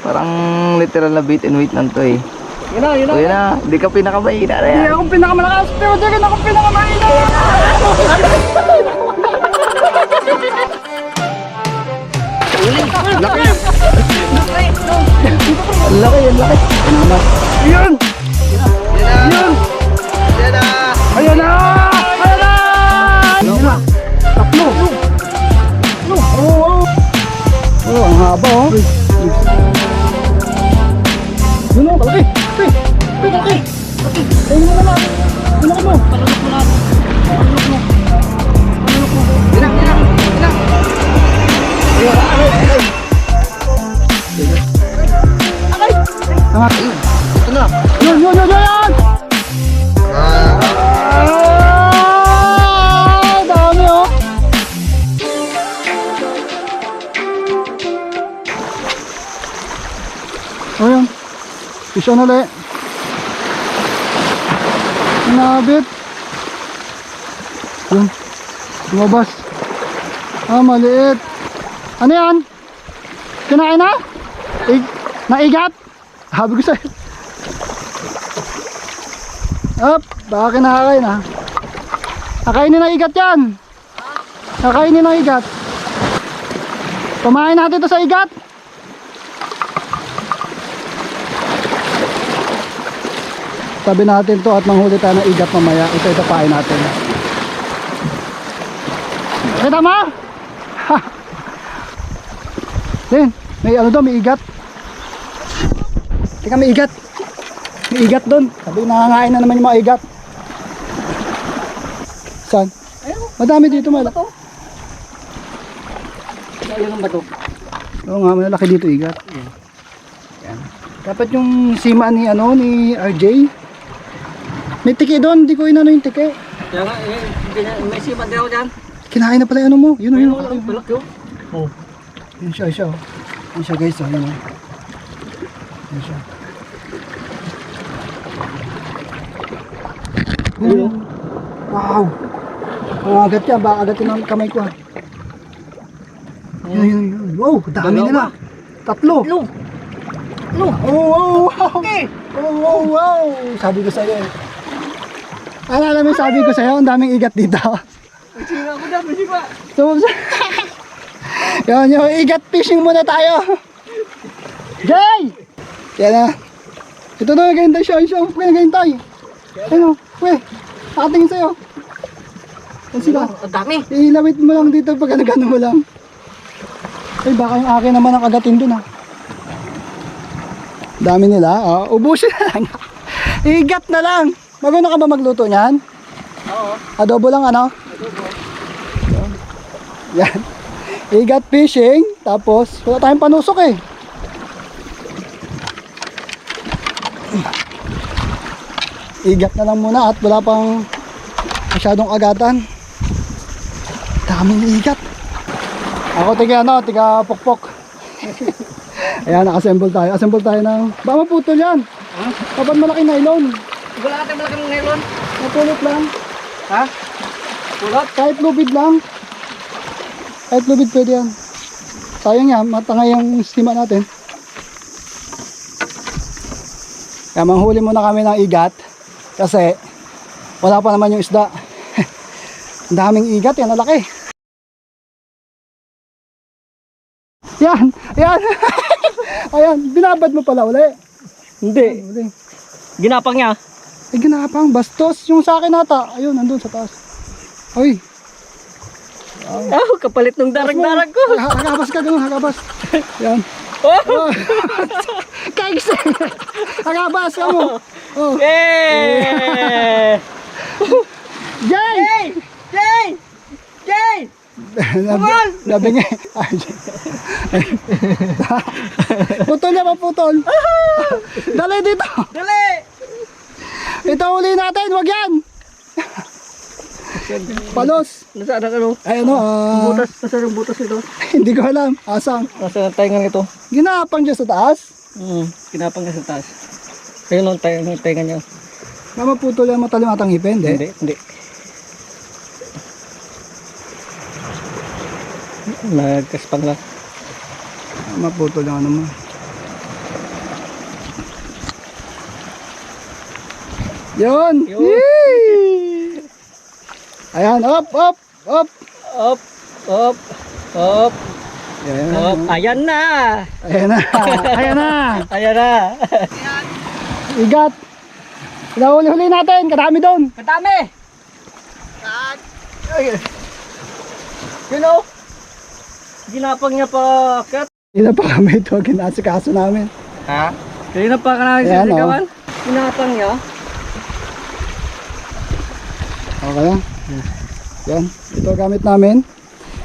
Parang literal na bait and wait lang to eh. Yun na, yun na. O yun na, hindi ka pinakamahina na yan. Hindi ako pinakamalakas, pero di rin ako pinakamahina. Laki! Ang laki, ang laki. Yun! Yun! Yan na! Ayan na! Ayan na! Ayan na! Tatlo! Oo! Oh, ang haba oh! Yun o, malaki! Malaki! Ayun mo naman! Malaki mo! Palulok mo lang! Palulok mo! Palulok mo! Ilang! Angat! Ito na! Yun! Ah, dami oh! Ayan. Isa na ulit. Nabit. Yun. Lumabas. Maliit. Ano yan? Kinain na? Naigat? Habi ko sa'yo. Up, baka kinakain ha. Nakainin ng igat yan. Nakainin ng igat. Kumain natin ito sa igat. Tabi natin to at manghuli tayo ng igat mamaya. Ito pain natin. Kita mo? Ha! Din, may ano daw, may igat. Teka, may igat. May igat doon. Sabi, nangangain na naman yung mga igat. Saan? Madami dito, malaki. Ayun ang bato. Oo nga, malaki dito igat. Yan. Dapat yung sima ni ni RJ. May tiki doon, hindi ko inano yung tiki. Kaya nga, may sipat din ako dyan. Kinain na pala yung ano mo. Yun. Balak yun. Oh. Yun siya. Yun siya guys, yun. Yun siya. Wow. Ang agat yan, baka agatin ang kamay ko. Yun. Wow, dami nila. Tatlo. Oh, wow. Okay. Oh, wow. Sabi ko sa'yo eh. Alam mo sabi ko sa'yo, ang daming igat dito. Sige ako dyan, sige pa. Yun, yung igat fishing muna tayo. Jay! Yan na. Ito na, nagahintay siya. Kuya, nagahintay. Ano, kuya, nakatingin sa'yo. Yan sila. Ang dami. Ilawit mo lang dito pag nagano mo lang. Ay, baka yung akin naman ang kagatin dun ah. Dami nila. Ubusin na lang. Igat na lang. Magano ka ba magluto niyan? Oo. Adobo lang ano? Adobo. Yan. Igat fishing. Tapos, wala tayong panusok eh. Igat na lang muna at wala pang masyadong agatan. Daming igat. Ako tiga pokpok. Ayan, naka-assemble tayo. Assemble tayo ng... Baka maputol yan. Kapag malaking nylon. Wala ka tayo malaking nylon. Napulot lang. Ha? Pulot? Kahit lubid lang. Kahit lubid pwede yan. Sayang yan, matangay yung stima natin. Kaya manghuli muna kami ng igat. Kasi wala pa naman yung isda. Ang daming igat yan, ang laki. Yan. Ayan, binabad mo pala uli. Hindi. Uli. Ginapang niya. Ay, ginapang, bastos. Yung sa akin nata. Ayun, nandun sa taas. Ay. Oh, kapalit ng darag-darag ko. Hagabas ka, ganun, hagabas. Yan. Oh! Kaikse. Hagabas ka mo. Oh. Yay! Jay! Jay! Labi nga. Putol niya, maputol. Dali dito. Dali! Ito uli natin, wag yan. Palos. Nasaan ang ano? Ay ano, Butas. Nasaan ang butas nito? hindi ko alam. Asang. Nasaan ang tainga nito? Ginapang dyan sa taas. Kinapang niya sa taas. Ayun ang tainga niya. Maputol yan, matalim atang ipin, Hindi. Nagkaspang lang. Maputol yung ano mo. Yun. Yun. Yee! Ayan, up, up, up. Up, up, up, Ayan, up. Ayan na. ayan na. Ayan na. Ayan na. Igat. Pinahuli-huli natin. Kadami doon. Kadami. You know, ginapang niya pa. Hindi na pa kami ito. Ginasikaso namin. Ha? Kanina pa ka na Ayan, sisigawan? Ginapang niya. Okay lang. Yan. Ito gamit namin.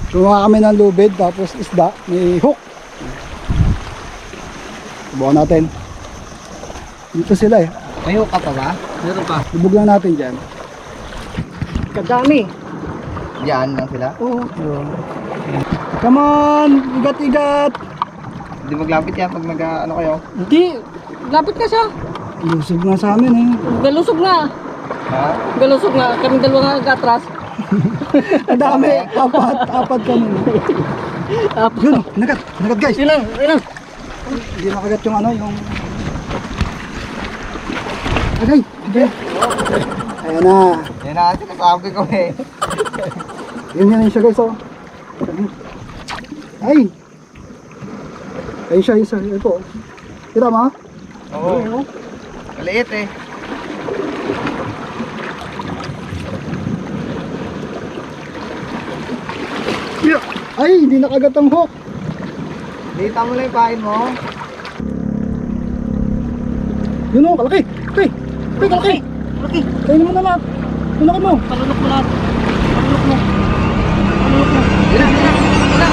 Gumawa kami ng lubid. Tapos isda. May hook. Subukan natin. Dito sila eh. May hook ka pa ba? Meron pa. Lubog lang natin dyan. Kadami. Diyan lang sila. Oo. Come on! Igat-igat! Hindi maglapit yan pag ano kayo. Hindi. Lapit na siya. Lusog na sa amin eh. Galusog na. Ha? Galusog na. Kami dalawa nga atras. Ang dami. Apat kami. Yun, nagat. Nagat guys. Yun lang. Yun lang. Hindi nakagat yung ano, yung... Agay. Agay. Ayan na. Yan na, sinasabi ko eh. Yan siya guys oh. Ay. Ayun siya, ayun siya. Ayun po. Kita mo? Oo. Maliit eh. Ay, hindi nakagat ang hook. Dita mo lang yung pain mo. Yun o, kalaki. Okay. Okay, kalaki. Laki. Kainin mo na lahat. Tulaki mo. Palunok mo lahat. Palunok mo. Palunok mo. Yan na, yan na. Yan na.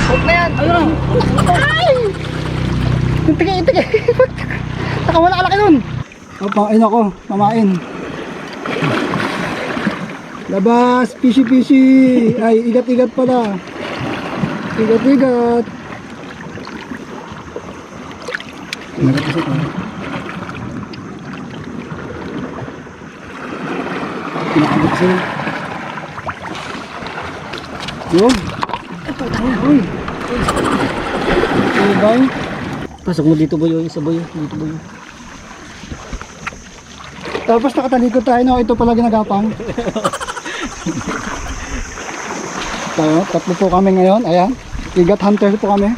Hook na yan. Ayun lang. Ay! Yung tigay. Taka wala kalaki nun. Pang ino ko, mamain. Labas, fishy. Ay, igat-igat pala. Igat-igat. Igat kasi ito. Pinakagat kasi. Yun. Uy. Uy, bye. Pasok mo dito boyo. Isa boyo. Dito boyo. Tapos nakatalikod tayo no, ito pala ginagapang. Tayo, tatlo po kami ngayon, ayan. Igat hunter po kami.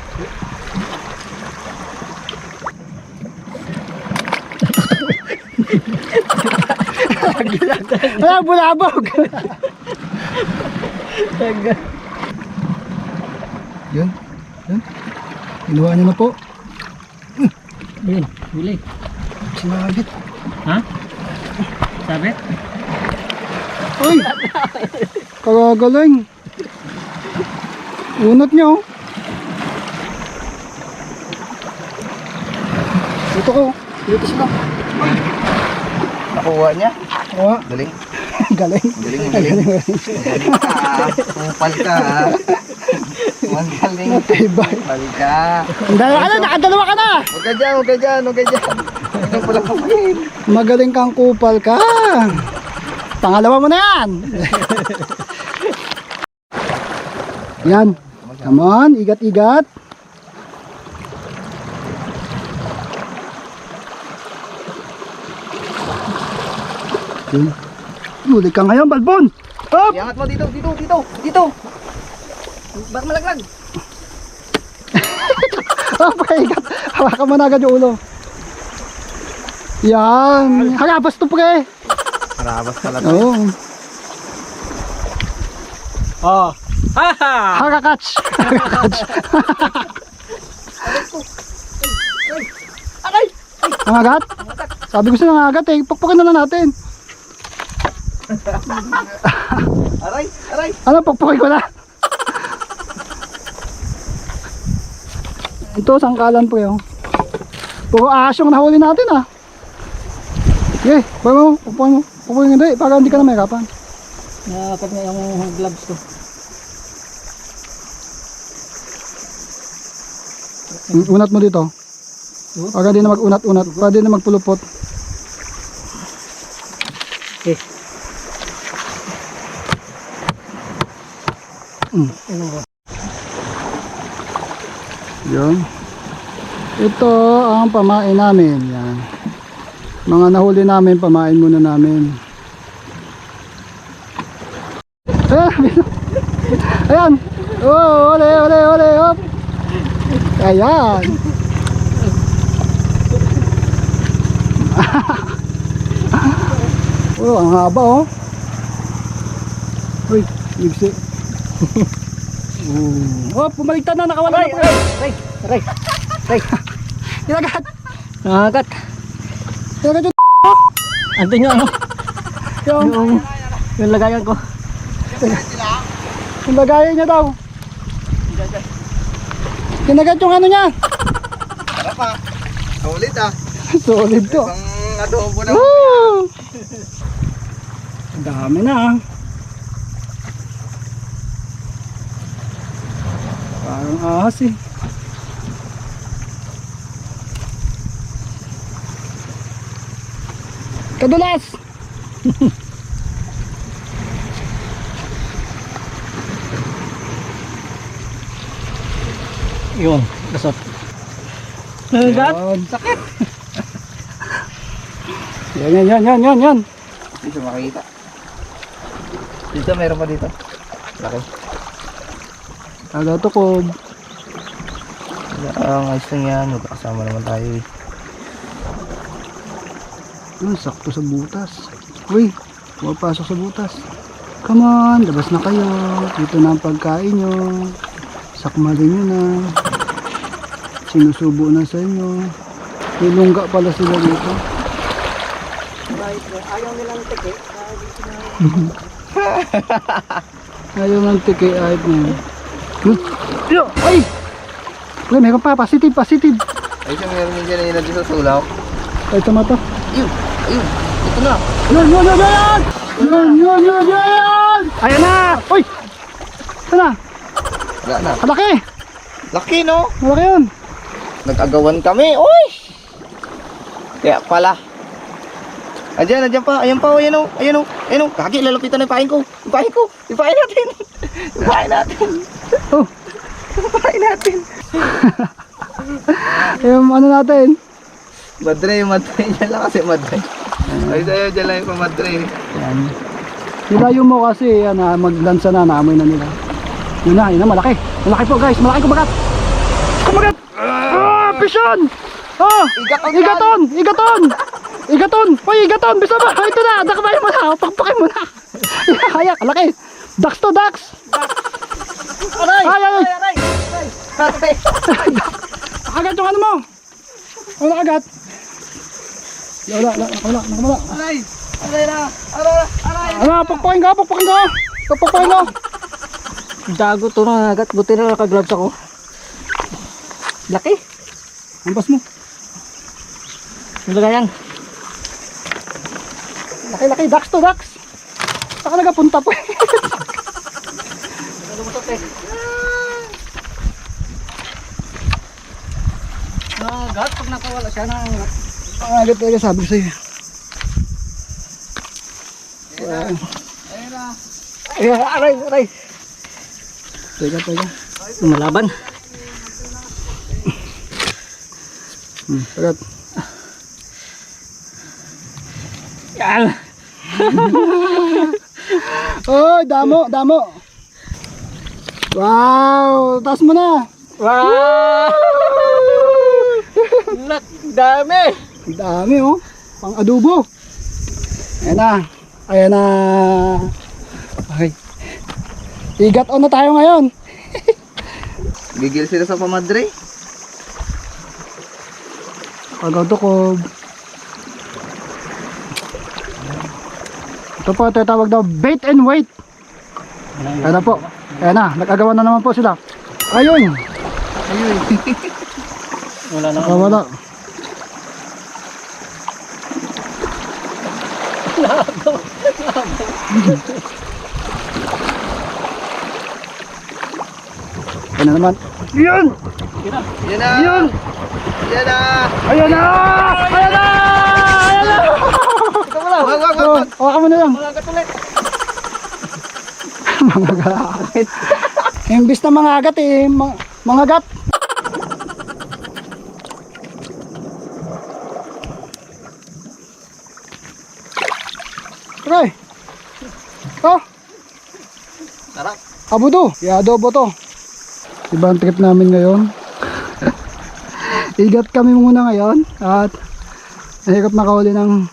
Ah, bulabog. Yun. Inuha niyo na po. Ayun. Huli. Sinagit. Ha? Sabit? Uy! Kagagaling. Unat niyo. Dito ko. Dito sila. Nakuha niya. Kuha. Galing. Galing. Galing ka. Kupal ka. Magaling. Matibay. Kupal ka. Dalawa ka na, nakadalawa ka na. Huwag ka dyan. Ikaw pala kapatid. Magaling kang kupal ka. Pangalawa mo na yan. Yan. Come on, igat-igat. Yun. Huli ka ngayon, Balbon. Up! Iangat mo dito. Baka malaglag. Igat. Hawakan mo na agad yung ulo. Yan. Harabas to pre. Karabas pala to. Oo. Oh. Haha! Harakatch. Aray! Nangagat? Sabi ko sa nangagat eh. Pukpukin na lang natin. Aray! Ano, pukpukin ko na. Ito, sangkalan po yun. Puro ahas yung nahuli natin ah. Okay, pukpukin mo. Pukpukin hindi, para hindi ka na mahirapan. Nakapag na yung gloves ko. Unat mo dito. Para di na mag-unat-unat. Para di na magpulupot. Eh. Yun. Ito ang pamain namin. Yan. Mga nahuli namin, pamain muna namin. Ayan. Oh, ole, ole, ole, hop. Ayan. Oh, ang haba oh. Uy, igsi. Oh, pumaligtad na, nakawala na po. Aray. Kinagat. Nakagat. Kinagat yung Antin nyo ano? Yung lagayan ko. yung lagayan niya daw. Kinagat yung ano niya. Tara pa. Ulit ah. Solid to. Pang adobo na. Woo! Ang dami na ah. Parang ahas eh. Kadulas! Yun, gasot. Nakagat? Yan. Sakit! Yan. Hindi siya makikita. Dito, meron pa dito. Laki. Taga tukob. Ang ayos lang yan. Magkakasama naman tayo eh. Sakto sa butas. Uy, pumapasok sa butas. Come on, labas na kayo. Dito na ang pagkain nyo. Sakmalin nyo na. Sinusubo na sa inyo. May lungga pala sila dito. Ayaw nilang teke. Ayaw ng tiki ayot na yun. Ay! Uy, meron pa. Positive. Ay siya meron din dyan na yun sa sulaw. Ay, tama to. Ayun. Ito na. Yan! Ayan na! Uy! Ito na! Wala na. Malaki! Laki no? Malaki yun! Nag-agawan kami. Uy! Kaya pala. Ayan pa. Ayan pa. Ayan o. Kaki, lalapitan na yung pain ko. Ipain natin. Oh! Ipain natin. Yung ano natin? Madre. Diyan lang kasi madre. Ay sa'yo, dyan lang yung pamadre. Yan. Nilayo mo kasi yan, maglansa na, naamoy na nila. Yun na, malaki. Malaki po guys, malaki kumagat. Pisyon! Oh! Igaton! Uy, igaton! Bisa ba? Ito na, dakabayan mo na, pakpakin mo na. Hayak, malaki. Ducks to ducks! Ay! Nakagat yung ano mo! Ano nakagat? Wala. Ano, pakpakin ka! Pakpakin ka! Dago to na nakagat. Buti na nakagloves ako. Laki. Ampas mo. Yung lagayan. Laki, ducks to ducks! Saka nagapunta po. Nakagat pag nakawala siya na. Agad talaga sabi ko sa'yo. Aray. Teka. Lumalaban. Agad. Yan. Oh, damo. Wow, taas mo na. Wow! Dami. Dami oh. Pang adobo. Ayan na. Okay. Igat on na tayo ngayon. Gigil sila sa pamadre. Pagkatukob. Ito po, tawag daw bait and wait. Ayan na po. Ayan na, nag-agawan na naman po sila. Ayun. Wala na. Wala. Ayan na naman. Yan! Yan na! Yan! Ayan na! Wag. Hawakan mo na lang. Malagat ulit. Mga galakit. Imbis na mga agat mga gat. pre. Oh, Sarap. abudo. I-adobo to. Ibang trip namin ngayon. Igat kami muna ngayon at nahirap makahuli ng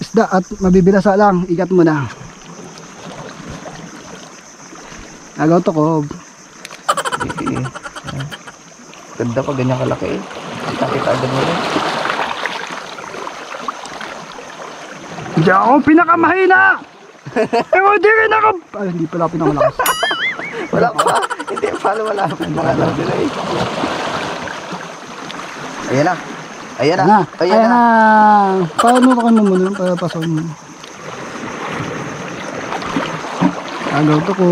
isda at mabibilasa lang. Igat muna. Agaw to ko. Ganda pa ganyan kalaki eh. Kita agad mo rin. Hindi ako pinakamahina! Pero di rin ako... Ay, hindi pala pinakamalakas. Wala pa. Hindi pala malapit. Mga lang sila eh. Ayan na. Ayan na. Ayan na. Paano ka mo muna? Papasaw mo. Agaw to ko.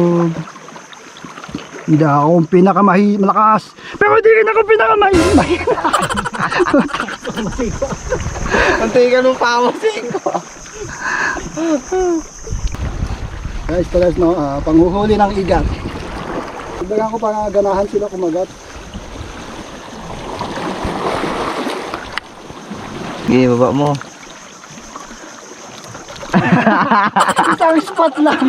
Hindi ako pinakamalakas. Pero di rin ako pinakamahina. Antay ka nung pamasing ko. Guys, palas no, panghuhuli ng igat. Sabagan ko para ganahan sila kumagat. Sige, baba mo. Isang spot lang.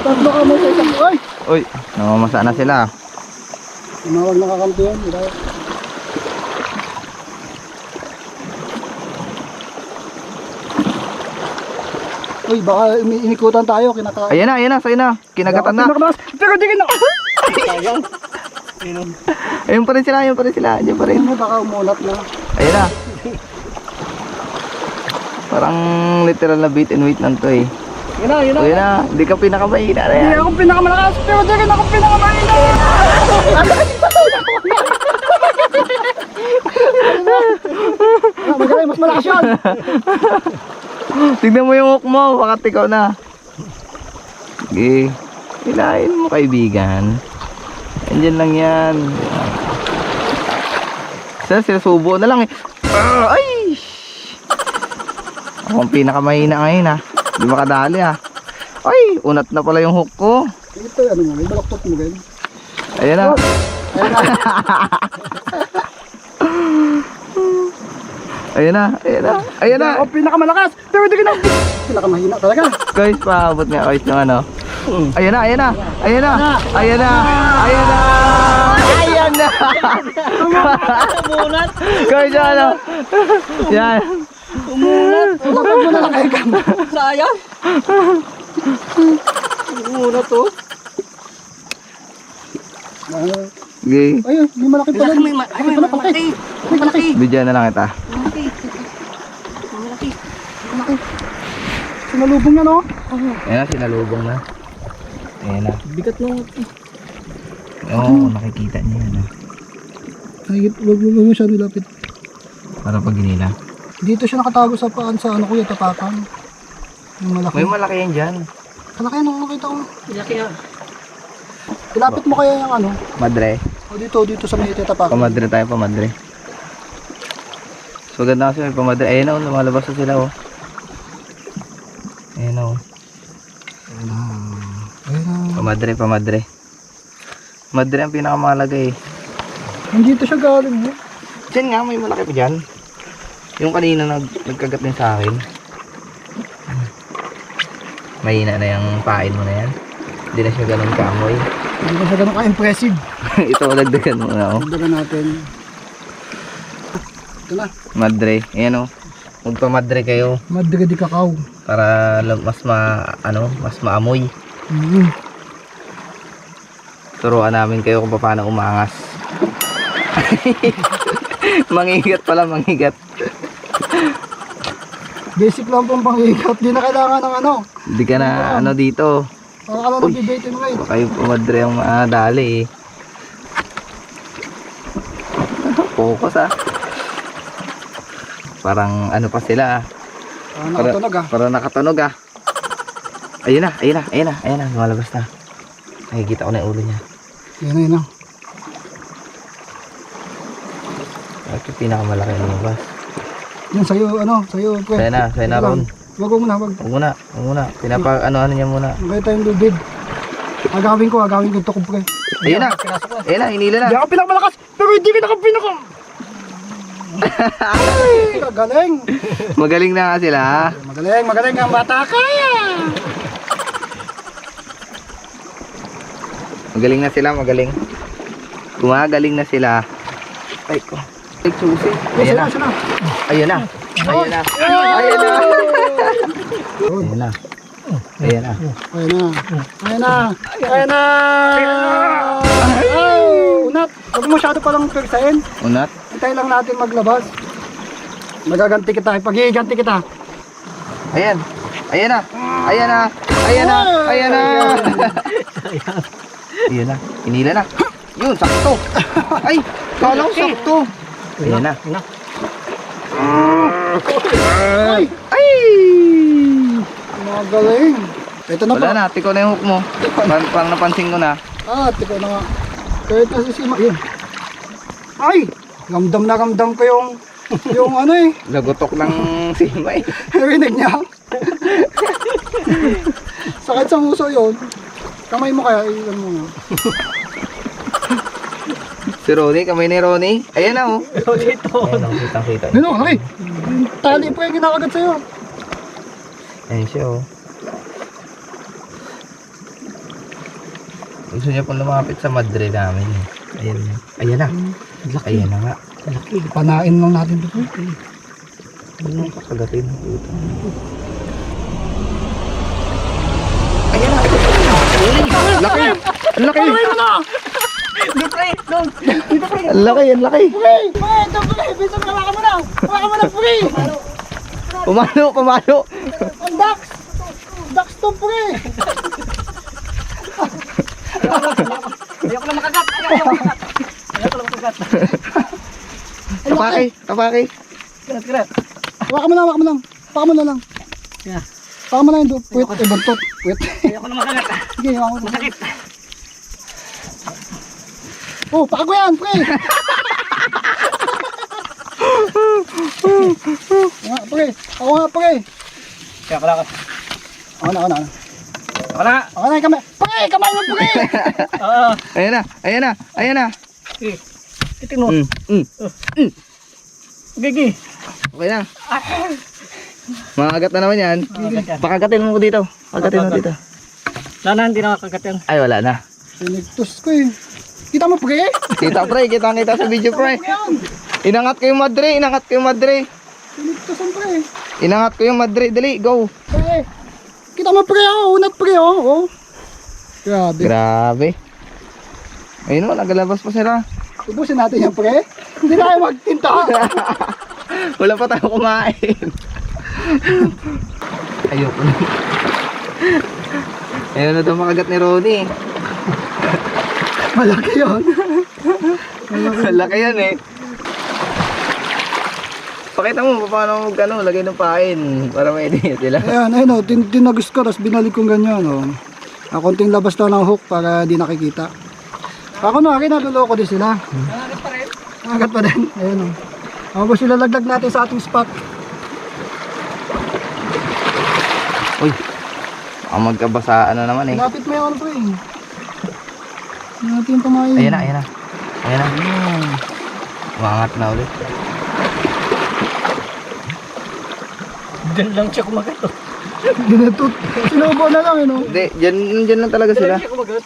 Tatlo ka mo sa isang... Ay! Uy, namamasa na sila. Tumawag na kakampi yun. Uy, baka inikutan tayo. Ayan na, sa'yo na. Kinagatan na. Pero di ka na... Ayun pa rin sila, ayun pa rin sila. Ayun pa rin. Baka umulat na. Ayan na. Parang literal na beat and wait lang to eh. Yun na. Ayan na, hindi ka pinakamahina na yan. Hindi ako pinakamalakas. Pero di ka na ako pinakamahina. Magaling, mas malakas yun. Tignan mo yung hook mo, baka ikaw na. Sige, hilahin mo kaibigan. Andyan lang yan. Sila subo na lang eh. Ay! Ako ang pinakamahina ngayon ha. Hindi makadali ha. Ay, unat na pala yung hook ko. Ito, ano mo, may balaktot mo ganyan. Ayan na. Ayan na. Ayan na, ayan na, ayan na. Ako pinakamalakas. Pero di ka na pinakamahina talaga. Guys, paabot nga guys yung ano. Ayan na, ayan na, ayan na, ayan na, ayan na, ayan na. Umunat. Guys, yung ano. Yan. Umunat. Lapag mo na lang kayo ka. Sayang. Umunat to. Okay. Ayun, may malaki pala. May malaki. May malaki. Bidyan na lang kita. Malaki. Malaki. Malaki. Sinalubong na no? Ayan na, sinalubong na. Ayan na. Bigat no. Oo, nakikita niya yan. Ay, wag mo masyado lapit. Para pag ginila. Dito siya nakatago sa paan sa ano kuya, tapakan. Yung malaki. May malaki yan dyan. Malaki ano, nakita ko. Malaki ha. Ilapit mo kaya yung ano. Madre. O dito sa may tapakan. Pamadre tayo, pamadre. So ganda kasi may pamadre. Ayan o, lumalabas na sila o. Ayan o. Ayun. Pamadre, pamadre. Madre ang pinakamahalaga eh. Nandito siya galing mo. Diyan nga, may malaki pa dyan. Yung kanina nagkagat din sa akin. Mahina na yung pain mo na yan. Hindi na siya ganun kamoy. Hindi na siya ganun ka-impressive. Ito, dagdagan mo na o. Dagdagan natin. Ito na. Madre, ayan o. Magpamadre kayo Madre di kakao. para mas mas maamoy. Turuan namin kayo kung paano umangas. Mangigat pala, mangigat. Basic lang pong pangikat. Di na kailangan ng ano. Hindi ka na ano dito. Para ka lang Uy. nag-debate mo guys. Baka yung pumadre ang dali eh. Focus ah. Parang ano pa sila ah. Nakatunog ah. Para nakatunog ah. Ayun na, ayun na, ayun na, ayun na, lumalabas na. Nakikita ko na yung ulo niya. Yan na. Ito pinakamalaki na lumabas. Yan sa'yo, ano, sa'yo. Pre. Sa'yo na Ron. Wag mo muna, wag. Huwag muna. Ano niya muna. Nakita yung lubid. Agawin ko ito ko pre. Ayun na, ayun na, hinila na. Hindi ako pinakamalakas, pero hindi ka pinaka... Ay, magaling. Magaling na nga sila. Magaling ang bata ka. Magaling na sila, magaling. Gumagaling na sila. Ay ko. Ay, susi. Ayan na. Ayan na. Ayan na. Ayan na. Ayan na. Ayan na. Ayan na. Ay, unat. Huwag mo masyado palang persahin. Unat. Hintay lang natin maglabas. Magaganti kita. Pag-iiganti kita. Ayan. Ayan na. Ayan na. Ayan na. Ayan na. Ayan na. Hinila na. Yun, sakto. Ay, kala ko sakto. Ayan na. Ay, Ay! magaling. Ito na Wala pa. na, tiko na yung hook mo. Parang napansin ko na. Tiko na nga. Kahit nasa sima. Yun. Ay, ramdam na ramdam ko yung ano eh. Lagotok ng simay. Narinig niya. Sakit sa muso yun. Kamay mo kaya, ilan mo nga. Si Ronnie, kamay ni Ronnie. Ayan na oh. Dito. Ayan oh, kitang-kita. Ano, laki. Tali po yung kinakagat sa'yo. Ayan siya oh. Gusto niya pong lumapit sa madre namin eh. Ayan na. Ayan na. Ayan na nga. Laki. Panain lang natin dito. Ano nang kakagatin? Ayan na. Laki. Ang laki. Dito pre. Ang laki, ang laki. Hey, ito pala. Bisan hawakan mo na. Hawakan mo na, pre. Pumalo, pumalo. Ang ducks. Ducks to, pre. Ayoko na makagat. Ayoko na makagat. Tapaki, tapaki. Kirat. Hawakan mo na, hawakan mo lang. Hawakan mo na lang. Yeah. Hawakan mo na yung puwit. Buntot. Puwit. Ayoko na makagat. Sige, hawakan mo na. Masakit. Oh, pako yan, pre. Pre. Ako nga, pre. Kaya pala ako. Ako na. Wala. Ako na yung kamay. Pre, kamay mo, pre. Oo. Ayan na, ayan na, ayan na. Titin mo. Gigi. Okay na. Makagat na naman yan. Makagat yan. Pakagatin mo ko dito. Pagatin mo dito. Lana, hindi nakakagat yan. Ay, wala na. Pinigtos ko eh. Kita mo, pre? Kita pre, kita sa video pre. Inangat ko yung madre, inangat ko yung madre. Pinigtosan, pre. Inangat ko yung madre, dali, go. Pre. Kita mo, pre, oh. Unat, pre, oh. Grabe. Grabe. Ayun o, nagalabas pa sila. Ubusin natin yan, pre. Hindi na kayo magtinta. Wala pa tayo kumain. Ayoko na. Ayun na daw makagat ni Ronnie. Malaki yun. Laki yan eh. Pakita mo paano gano'n, lagay ng pain para may idea sila. Ayan, oh. Tinagos ko, tapos binalik kong ganyan, oh. Konting labas daw ng hook para di nakikita. Ako na, akin naluloko din sila. Nangagat pa rin. Agat pa din. Ayan, oh. Ako sila laglag natin sa ating spot. Uy, baka magkabasaan na naman eh. Lapit mo yung ano, pre. Natin pamain. Ayan na, ayan na. Ayan na. Umangat na ulit. Diyan lang siya kumagat. Ginatot. Sinubo na lang, ano. Hindi, dyan lang talaga Diyan sila. lang siya kumagat.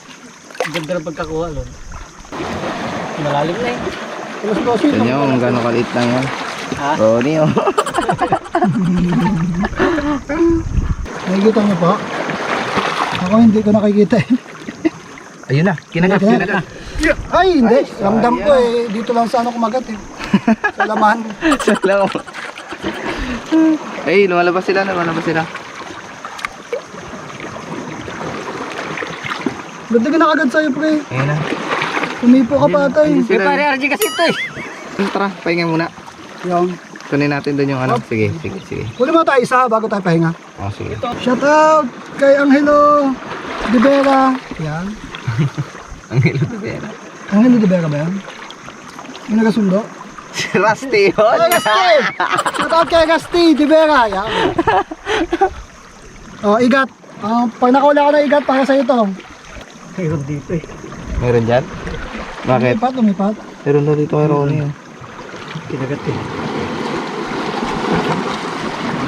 Ganda ng pagkakuha nun. Malalim na eh. Tulos-tulosin. Yan yung gano'ng kaliit lang yan. Ha? Ronnie oh. Nakikita niyo po? Ako hindi ko nakikita eh. Ayun na, kinagat, kinagat. Ay, hindi. Ay, Ramdam sayang. ko eh. Dito lang sa ano kumagat eh. Sa laman. Salaw. Ay, lumalabas sila, lumalabas sila. Ba't di ka nakagad sa'yo, pre? Ayun na. Tumipo ka pa ata eh. Ayun May sila. pare RG kasi ito eh. Tara, pahinga muna. Yung. Kunin natin doon yung ano. Sige, sige, sige. Huli mo tayo isa bago tayo pahinga. Oh, sige. Shout out kay Angelo De Vera. Yan. Ang hilo to Vera. Angelo De Vera ba yan? Yung nagasundo? Si Rusty yun. Ay, Gasti! Shout out kay Gasti De Vera. Yan. Oh, igat. Pag nakawala ka ng igat, para sa'yo to. Mayroon dito eh. Meron dyan? Bakit? Lumipat. Meron na dito kay Ronnie. Kinagat eh.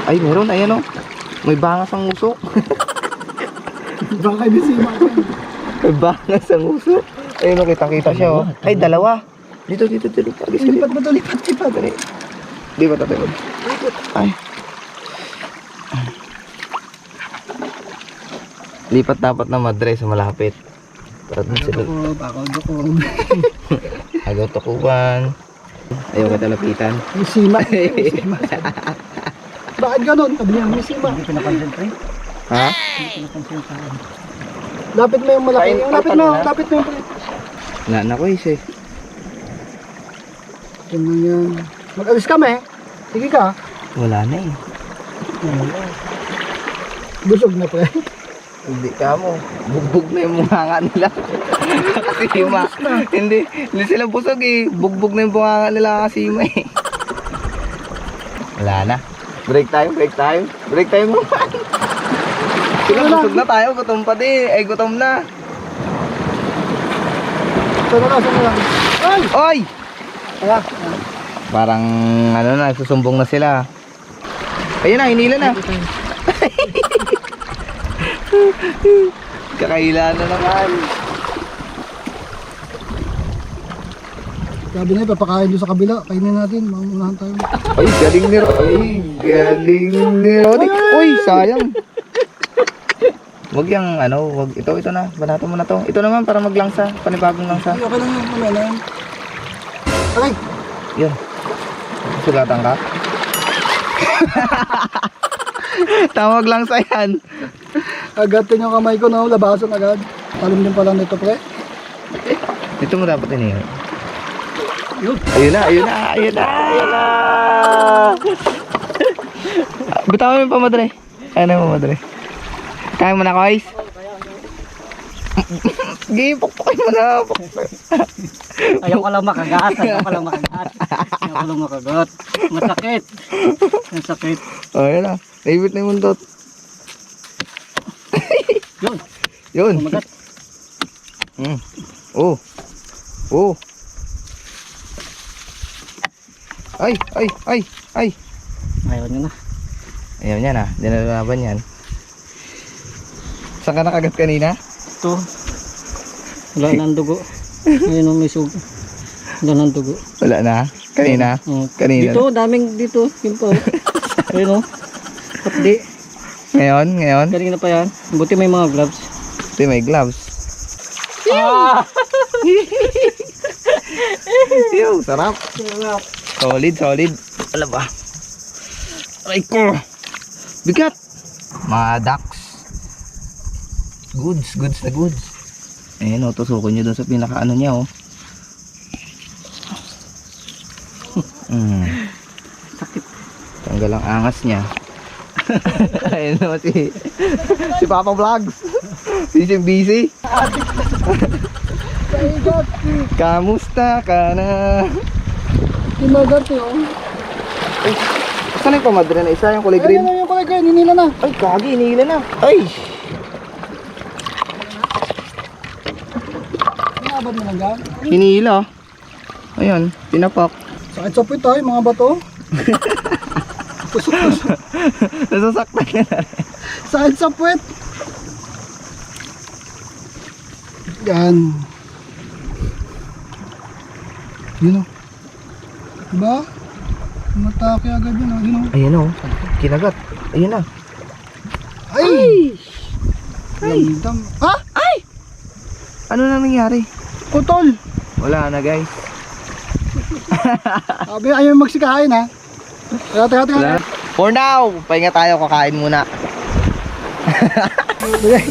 Ay, meron. Ayan o. May bangas ang uso. Baka kayo bisima ko. May bangas ang uso. Ayun o, kita siya o. Ay, dalawa. Dito. Agis ka Lipat dito. mo to, lipat. Di ba tatay? Ay. Lipat dapat na madre sa malapit. Para dun sila. Dukob. Agaw takuban. Ayaw ka talapitan. Bisima. Bakit ganon? Sabi niya, bisima. Hindi pinapansin pre. Ha? Lapit mo yung malaki. Kain, Yung palpan mo na. lapit mo yung pre. Wala na ko eh. Yan lang yan. Mag-alis kami. Sige ka. Wala na eh. Busog na pre. Hindi ka mo. Bugbog na yung bunganga nila. Kasima. Hindi sila busog eh. Bugbog na yung bunganga nila kasima eh. Wala na. Break time. Break time mo. Sila busog na tayo. Gutom pa di. Ay gutom na. Sana lang. Ay! Oy! Kaya. Parang ano na. Susumbong na sila. Ayun na. Hinila na. Kakaila na naman. Sabi niya, papakain doon sa kabila. Kainin natin. Mamunahan tayo. Ay, galing ni Roddy. Uy, sayang. Wag yung ano, wag ito na. Banato mo na to. Ito naman para maglangsa, panibagong langsa. Ay, okay lang yun. Mamaya na yan. Aray! Yan. Sugatan ka. Tawag langsa yan. Agatin yung kamay ko, no? Labasan agad. Talim din pala nito, pre. Ito mo dapat ini. Yun. Ayun na. Bitawan mo yung pamadre. Ayun na yung pamadre. Kaya mo na, guys? Sige, pukpukin mo na. Ayaw ko lang makagat. Masakit. Oh, yun na. Naibit na yung mundot. Yun. Kumagat. Oh. Ay. Ayaw nyo na. Ayaw niya na. Di na lalaban yan. Saan ka nakagat kanina? Ito. Wala nang dugo. Ayun ang may sugo. Wala nang dugo. Wala na. Kanina? Kanina. Dito, daming dito. Yun po. Ayun o. Patdi. Ngayon? Kanina pa yan. Buti may mga gloves. Ito may gloves. Yo, sarap. Solid. Wala ba? Aray ko. Bigat. Mga ducks. Goods na goods. Ayan o, tusukin nyo doon sa pinaka-ano niya o. Sakit. Tanggal ang angas niya. Ayan o si Papa Vlogs. Busy. Kamusta ka na? Imagat yun. Saan yung pamadre na isa? Yung kulay Green. green? Ayun yung kulay green. Hinila na. Ay, kagi, inihila na. Ay! Inabad mo lang dyan. Hinihila. Ayun, pinapak. Sakit sa puwit tayo, mga bato. Tusok. Nasasaktan ka na. Sakit sa puwit. Yan. Yun o. Diba? Matake agad yun o. Yun o. Ayan o, kinagat. Ayun na. Ay! Lamdam. Ha? Ano na nangyari? Putol! Wala na guys. Sabi ayaw magsikain ha. Teka. Wala. For now, pahinga tayo, kakain muna. Okay.